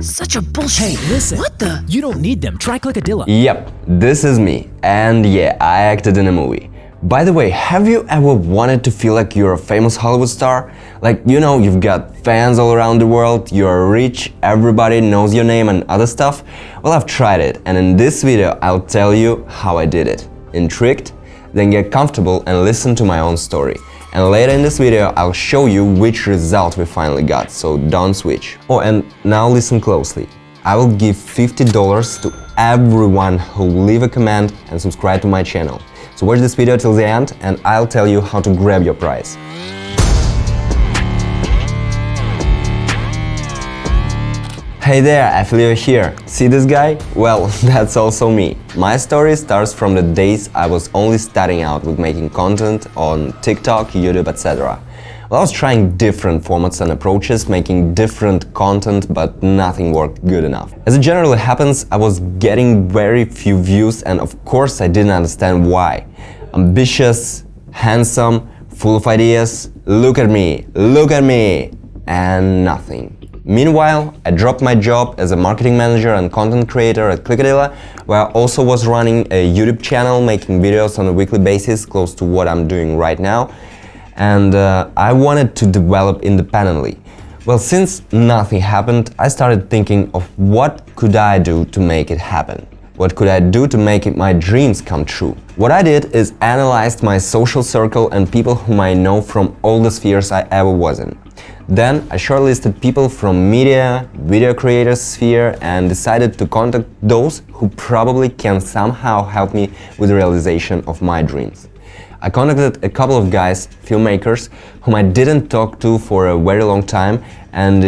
Such a bullshit. Hey, listen. What the? You don't need them. Try ClickAdilla. Yep, this is me. And yeah, I acted in a movie. By the way, have you ever wanted to feel like you're a famous Hollywood star? Like, you've got fans all around the world, you're rich, everybody knows your name and other stuff? Well, I've tried it, and in this video I'll tell you how I did it. Intrigued? Then get comfortable and listen to my own story. And later in this video I'll show you which result we finally got, so don't switch. Oh, and now listen closely. I will give $50 to everyone who will leave a comment and subscribe to my channel. So watch this video till the end and I'll tell you how to grab your prize. Hey there, AFFILEO here. See this guy? Well, that's also me. My story starts from the days I was only starting out with making content on TikTok, YouTube, etc. Well, I was trying different formats and approaches, making different content, but nothing worked good enough. As it generally happens, I was getting very few views and of course I didn't understand why. Ambitious, handsome, full of ideas, look at me, and nothing. Meanwhile, I dropped my job as a marketing manager and content creator at ClickAdilla, where I also was running a YouTube channel, making videos on a weekly basis, close to what I'm doing right now. And I wanted to develop independently. Well, since nothing happened, I started thinking of what could I do to make it happen? What could I do to make my dreams come true? What I did is analyzed my social circle and people whom I know from all the spheres I ever was in. Then I shortlisted people from media, video creators sphere and decided to contact those who probably can somehow help me with the realization of my dreams. I contacted a couple of guys, filmmakers, whom I didn't talk to for a very long time and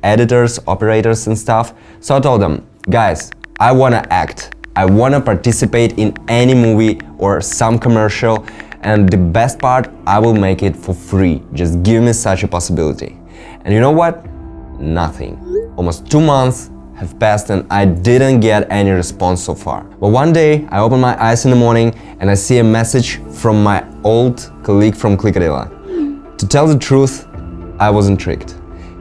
editors, operators and stuff. So I told them, guys, I wanna act. I wanna participate in any movie or some commercial, and the best part, I will make it for free. Just give me such a possibility. And you know what? Nothing. Almost 2 months have passed and I didn't get any response so far. But one day I open my eyes in the morning and I see a message from my old colleague from ClickAdilla. To tell the truth, I was intrigued.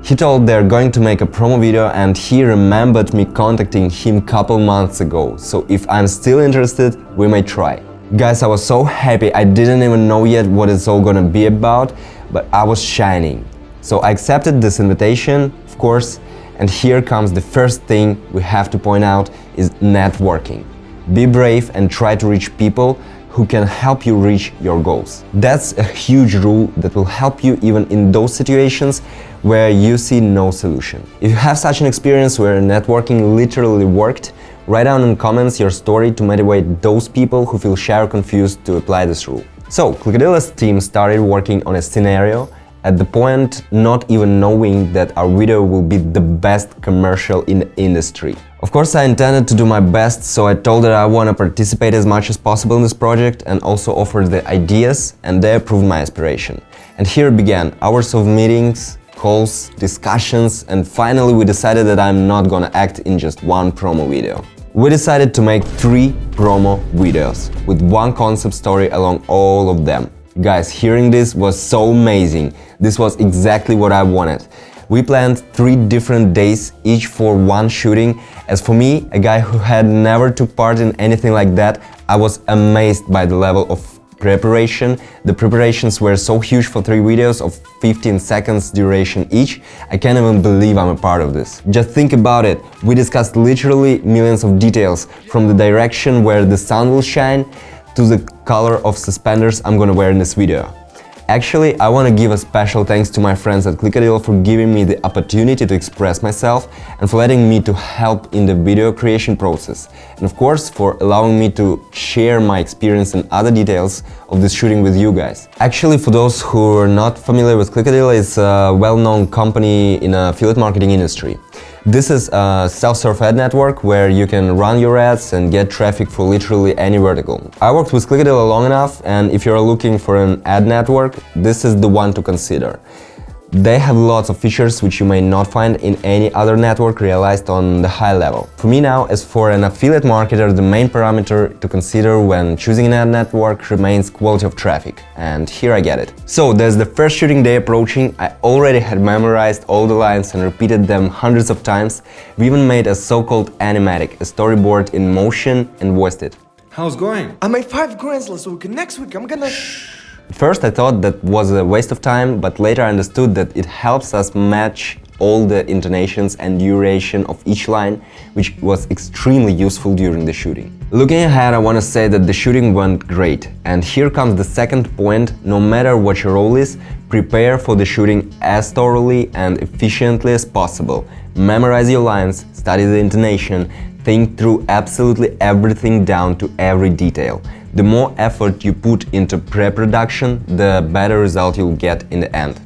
He told they're going to make a promo video and he remembered me contacting him couple months ago. So if I'm still interested, we may try. Guys, I was so happy, I didn't even know yet what it's all gonna be about, but I was shining. So I accepted this invitation, of course, and here comes the first thing we have to point out is networking. Be brave and try to reach people who can help you reach your goals. That's a huge rule that will help you even in those situations where you see no solution. If you have such an experience where networking literally worked, write down in comments your story to motivate those people who feel shy or confused to apply this rule. So, ClickAdilla's team started working on a scenario at the point not even knowing that our video will be the best commercial in the industry. Of course, I intended to do my best, so I told that I want to participate as much as possible in this project and also offered the ideas, and they approved my aspiration. And here began hours of meetings, calls, discussions, and finally we decided that I'm not gonna act in just one promo video. We decided to make 3 promo videos with one concept story along all of them. Guys, hearing this was so amazing. This was exactly what I wanted. We planned 3 different days, each for one shooting. As for me, a guy who had never took part in anything like that, I was amazed by the level of preparation. The preparations were so huge for 3 videos of 15 seconds duration each. I can't even believe I'm a part of this. Just think about it. We discussed literally millions of details, from the direction where the sun will shine to the color of suspenders I'm gonna wear in this video. Actually, I want to give a special thanks to my friends at ClickAdilla for giving me the opportunity to express myself and for letting me to help in the video creation process. And of course, for allowing me to share my experience and other details of this shooting with you guys. Actually, for those who are not familiar with ClickAdilla, it's a well-known company in the affiliate marketing industry. This is a self-serve ad network where you can run your ads and get traffic for literally any vertical. I worked with ClickAdilla long enough, and if you're looking for an ad network, this is the one to consider. They have lots of features which you may not find in any other network realized on the high level. For me now, as for an affiliate marketer, the main parameter to consider when choosing an ad network remains quality of traffic. And here I get it. So there's the first shooting day approaching. I already had memorized all the lines and repeated them hundreds of times. We even made a so-called animatic, a storyboard in motion, and voiced it. How's it going? I made 5 grand so we can next week I'm gonna... At first I thought that was a waste of time, but later I understood that it helps us match all the intonations and duration of each line, which was extremely useful during the shooting. Looking ahead, I want to say that the shooting went great. And here comes the second point: no matter what your role is, prepare for the shooting as thoroughly and efficiently as possible. Memorize your lines, study the intonation, think through absolutely everything down to every detail. The more effort you put into pre-production, the better result you'll get in the end.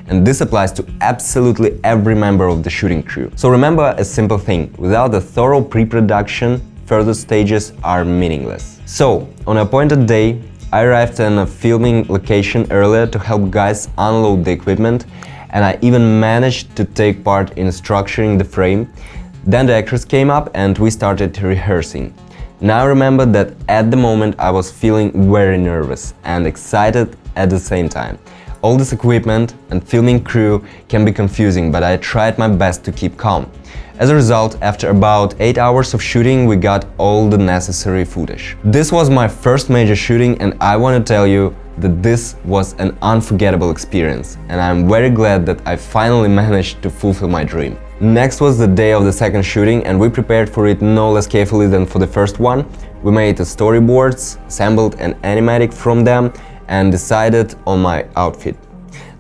And this applies to absolutely every member of the shooting crew. So remember a simple thing: without a thorough pre-production, further stages are meaningless. So, on an appointed day, I arrived in a filming location earlier to help guys unload the equipment, and I even managed to take part in structuring the frame. Then the actors came up and we started rehearsing. Now I remember that at the moment I was feeling very nervous and excited at the same time. All this equipment and filming crew can be confusing, but I tried my best to keep calm. As a result, after about 8 hours of shooting, we got all the necessary footage. This was my first major shooting, and I want to tell you that this was an unforgettable experience, and I'm very glad that I finally managed to fulfill my dream. Next was the day of the second shooting, and we prepared for it no less carefully than for the first one. We made the storyboards, assembled an animatic from them, and decided on my outfit.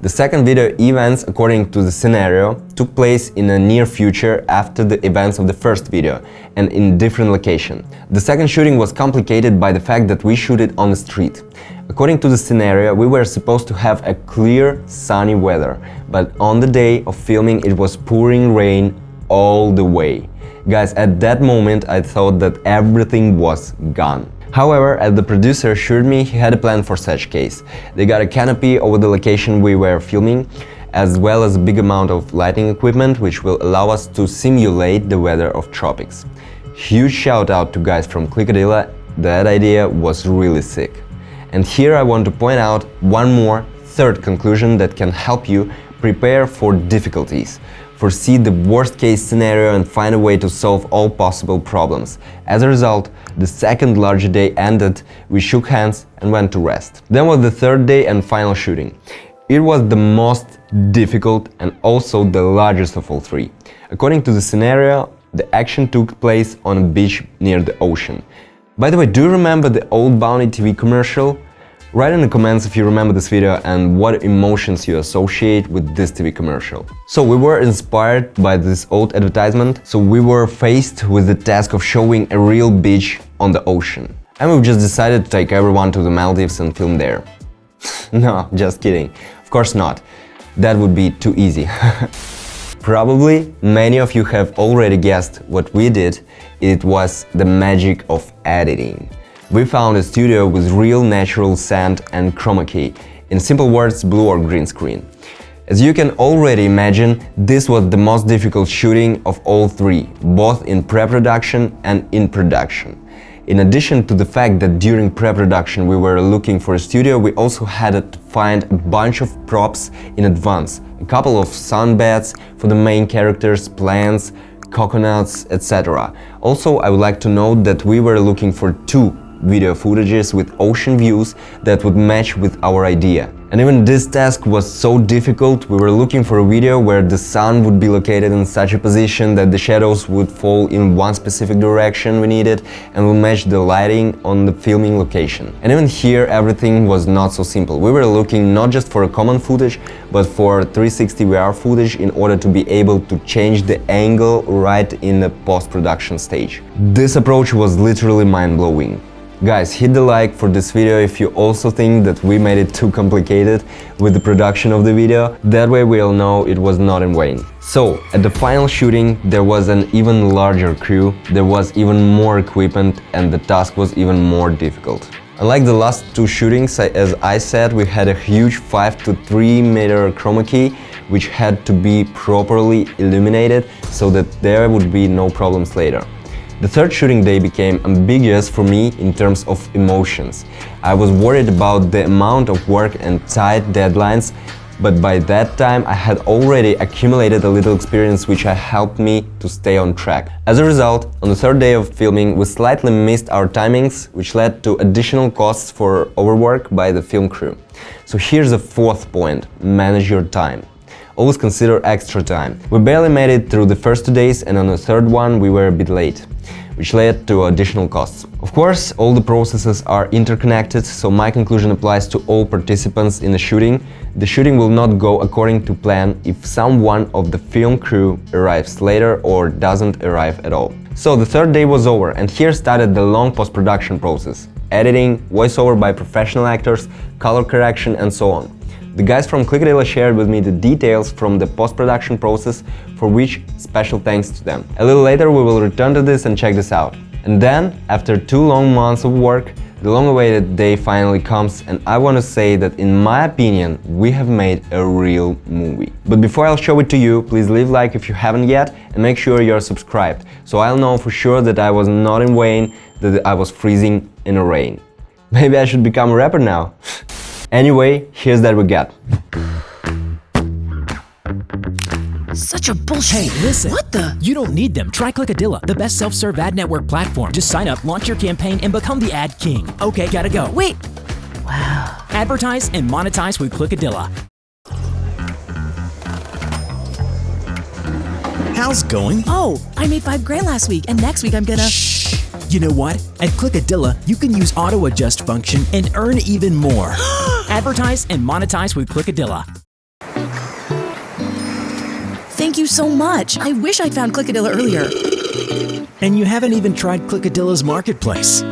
The second video events, according to the scenario, took place in the near future after the events of the first video and in different location. The second shooting was complicated by the fact that we shoot it on the street. According to the scenario, we were supposed to have a clear, sunny weather, but on the day of filming it was pouring rain all the way. Guys, at that moment I thought that everything was gone. However, as the producer assured me, he had a plan for such case. They got a canopy over the location we were filming, as well as a big amount of lighting equipment, which will allow us to simulate the weather of tropics. Huge shout out to guys from ClickAdilla, that idea was really sick. And here I want to point out one more, third conclusion that can help you prepare for difficulties. Foresee the worst case scenario and find a way to solve all possible problems. As a result, the second larger day ended, we shook hands and went to rest. Then was the third day and final shooting. It was the most difficult and also the largest of all three. According to the scenario, the action took place on a beach near the ocean. By the way, do you remember the old Bounty TV commercial? Write in the comments if you remember this video and what emotions you associate with this TV commercial. So we were inspired by this old advertisement, so we were faced with the task of showing a real beach on the ocean. And we just decided to take everyone to the Maldives and film there. No, just kidding. Of course not. That would be too easy. Probably many of you have already guessed what we did. It was the magic of editing. We found a studio with real natural sand and chroma key, in simple words, blue or green screen. As you can already imagine, this was the most difficult shooting of all three, both in pre-production and in production. In addition to the fact that during pre-production we were looking for a studio, we also had to find a bunch of props in advance, a couple of sunbeds for the main characters, plants, coconuts, etc. Also, I would like to note that we were looking for 2 video footages with ocean views that would match with our idea. And even this task was so difficult, we were looking for a video where the sun would be located in such a position that the shadows would fall in one specific direction we needed and would match the lighting on the filming location. And even here everything was not so simple. We were looking not just for a common footage, but for 360 VR footage in order to be able to change the angle right in the post-production stage. This approach was literally mind-blowing. Guys, hit the like for this video if you also think that we made it too complicated with the production of the video. That way we'll know it was not in vain. So, at the final shooting, there was an even larger crew, there was even more equipment, and the task was even more difficult. Unlike the last two shootings, as I said, we had a huge 5 to 3 meter chroma key, which had to be properly illuminated so that there would be no problems later. The third shooting day became ambiguous for me in terms of emotions. I was worried about the amount of work and tight deadlines, but by that time I had already accumulated a little experience which helped me to stay on track. As a result, on the third day of filming we slightly missed our timings, which led to additional costs for overwork by the film crew. So here's the fourth point: manage your time. Always consider extra time. We barely made it through the first 2 days, and on the third one we were a bit late, which led to additional costs. Of course, all the processes are interconnected, so my conclusion applies to all participants in the shooting. The shooting will not go according to plan if someone of the film crew arrives later or doesn't arrive at all. So the third day was over, and here started the long post-production process. Editing, voiceover by professional actors, color correction, and so on. The guys from ClickAdilla shared with me the details from the post-production process, for which special thanks to them. A little later we will return to this and check this out. And then, after 2 long months of work, the long-awaited day finally comes, and I want to say that in my opinion we have made a real movie. But before I'll show it to you, please leave a like if you haven't yet, and make sure you're subscribed, so I'll know for sure that I was not in vain, that I was freezing in the rain. Maybe I should become a rapper now. Anyway, here's that we got. Such a bullshit. Hey, listen. What the? You don't need them. Try ClickAdilla, the best self-serve ad network platform. Just sign up, launch your campaign, and become the ad king. Okay, gotta go. Wait. Wow. Advertise and monetize with ClickAdilla. How's going? Oh, I made $5 last week, and next week I'm gonna... Shh. You know what? At ClickAdilla, you can use auto-adjust function and earn even more. Advertise and monetize with ClickAdilla. Thank you so much. I wish I'd found ClickAdilla earlier. And you haven't even tried ClickAdilla's marketplace.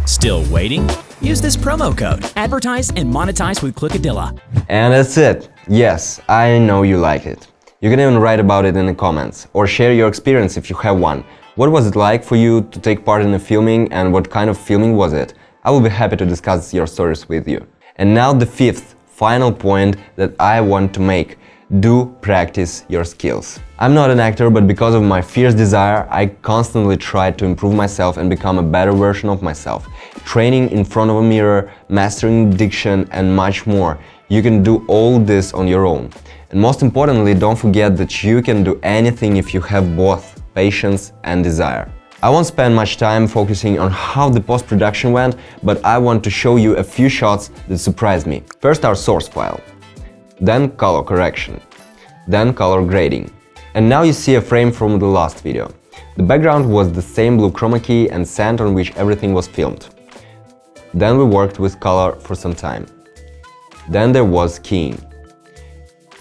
Still waiting? Use this promo code. Advertise and monetize with ClickAdilla. And that's it. Yes, I know you like it. You can even write about it in the comments, or share your experience if you have one. What was it like for you to take part in the filming, and what kind of filming was it? I will be happy to discuss your stories with you. And now the fifth, final point that I want to make. Do practice your skills. I'm not an actor, but because of my fierce desire, I constantly try to improve myself and become a better version of myself. Training in front of a mirror, mastering diction, and much more. You can do all this on your own. And most importantly, don't forget that you can do anything if you have both patience and desire. I won't spend much time focusing on how the post-production went, but I want to show you a few shots that surprised me. First our source file, then color correction, then color grading. And now you see a frame from the last video. The background was the same blue chroma key and sand on which everything was filmed. Then we worked with color for some time. Then there was keying.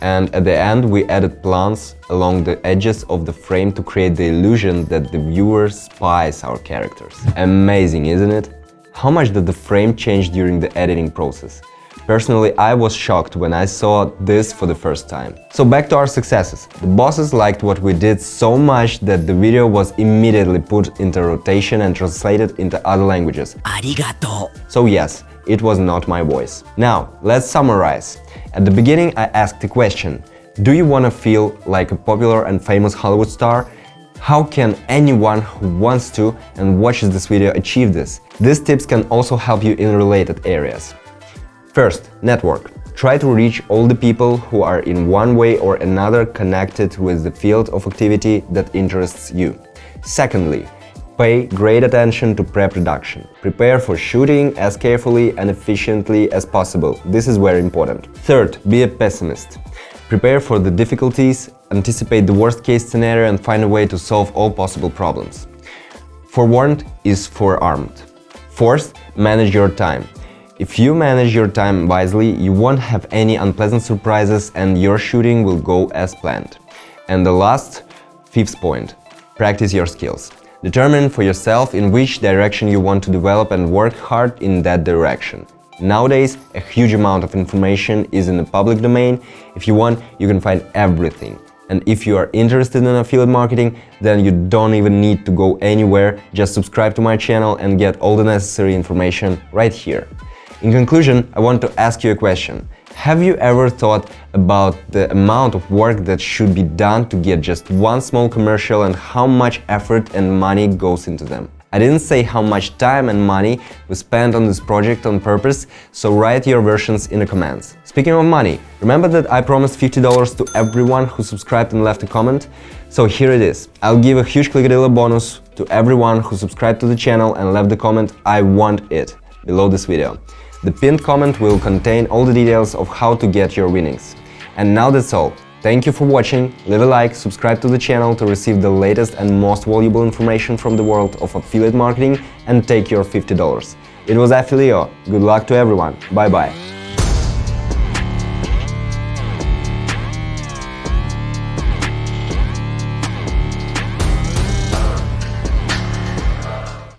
And at the end we added plants along the edges of the frame to create the illusion that the viewer spies our characters. Amazing, isn't it? How much did the frame change during the editing process? Personally, I was shocked when I saw this for the first time. So back to our successes. The bosses liked what we did so much that the video was immediately put into rotation and translated into other languages. Arigato. So yes, it was not my voice. Now, let's summarize. At the beginning I asked the question: do you want to feel like a popular and famous Hollywood star? How can anyone who wants to and watches this video achieve this? These tips can also help you in related areas. First, network. Try to reach all the people who are in one way or another connected with the field of activity that interests you. Secondly, pay great attention to pre-production. Prepare for shooting as carefully and efficiently as possible. This is very important. Third, be a pessimist. Prepare for the difficulties, anticipate the worst-case scenario and find a way to solve all possible problems. Forewarned is forearmed. Fourth, manage your time. If you manage your time wisely, you won't have any unpleasant surprises and your shooting will go as planned. And the last, fifth point, practice your skills. Determine for yourself in which direction you want to develop and work hard in that direction. Nowadays, a huge amount of information is in the public domain. If you want, you can find everything. And if you are interested in affiliate marketing, then you don't even need to go anywhere, just subscribe to my channel and get all the necessary information right here. In conclusion, I want to ask you a question. Have you ever thought about the amount of work that should be done to get just one small commercial and how much effort and money goes into them? I didn't say how much time and money we spent on this project on purpose, so write your versions in the comments. Speaking of money, remember that I promised $50 to everyone who subscribed and left a comment? So here it is. I'll give a huge ClickAdilla bonus to everyone who subscribed to the channel and left the comment "I want it" below this video. The pinned comment will contain all the details of how to get your winnings. And now that's all. Thank you for watching, leave a like, subscribe to the channel to receive the latest and most valuable information from the world of affiliate marketing and take your $50. It was AFFILEO. Good luck to everyone. Bye bye.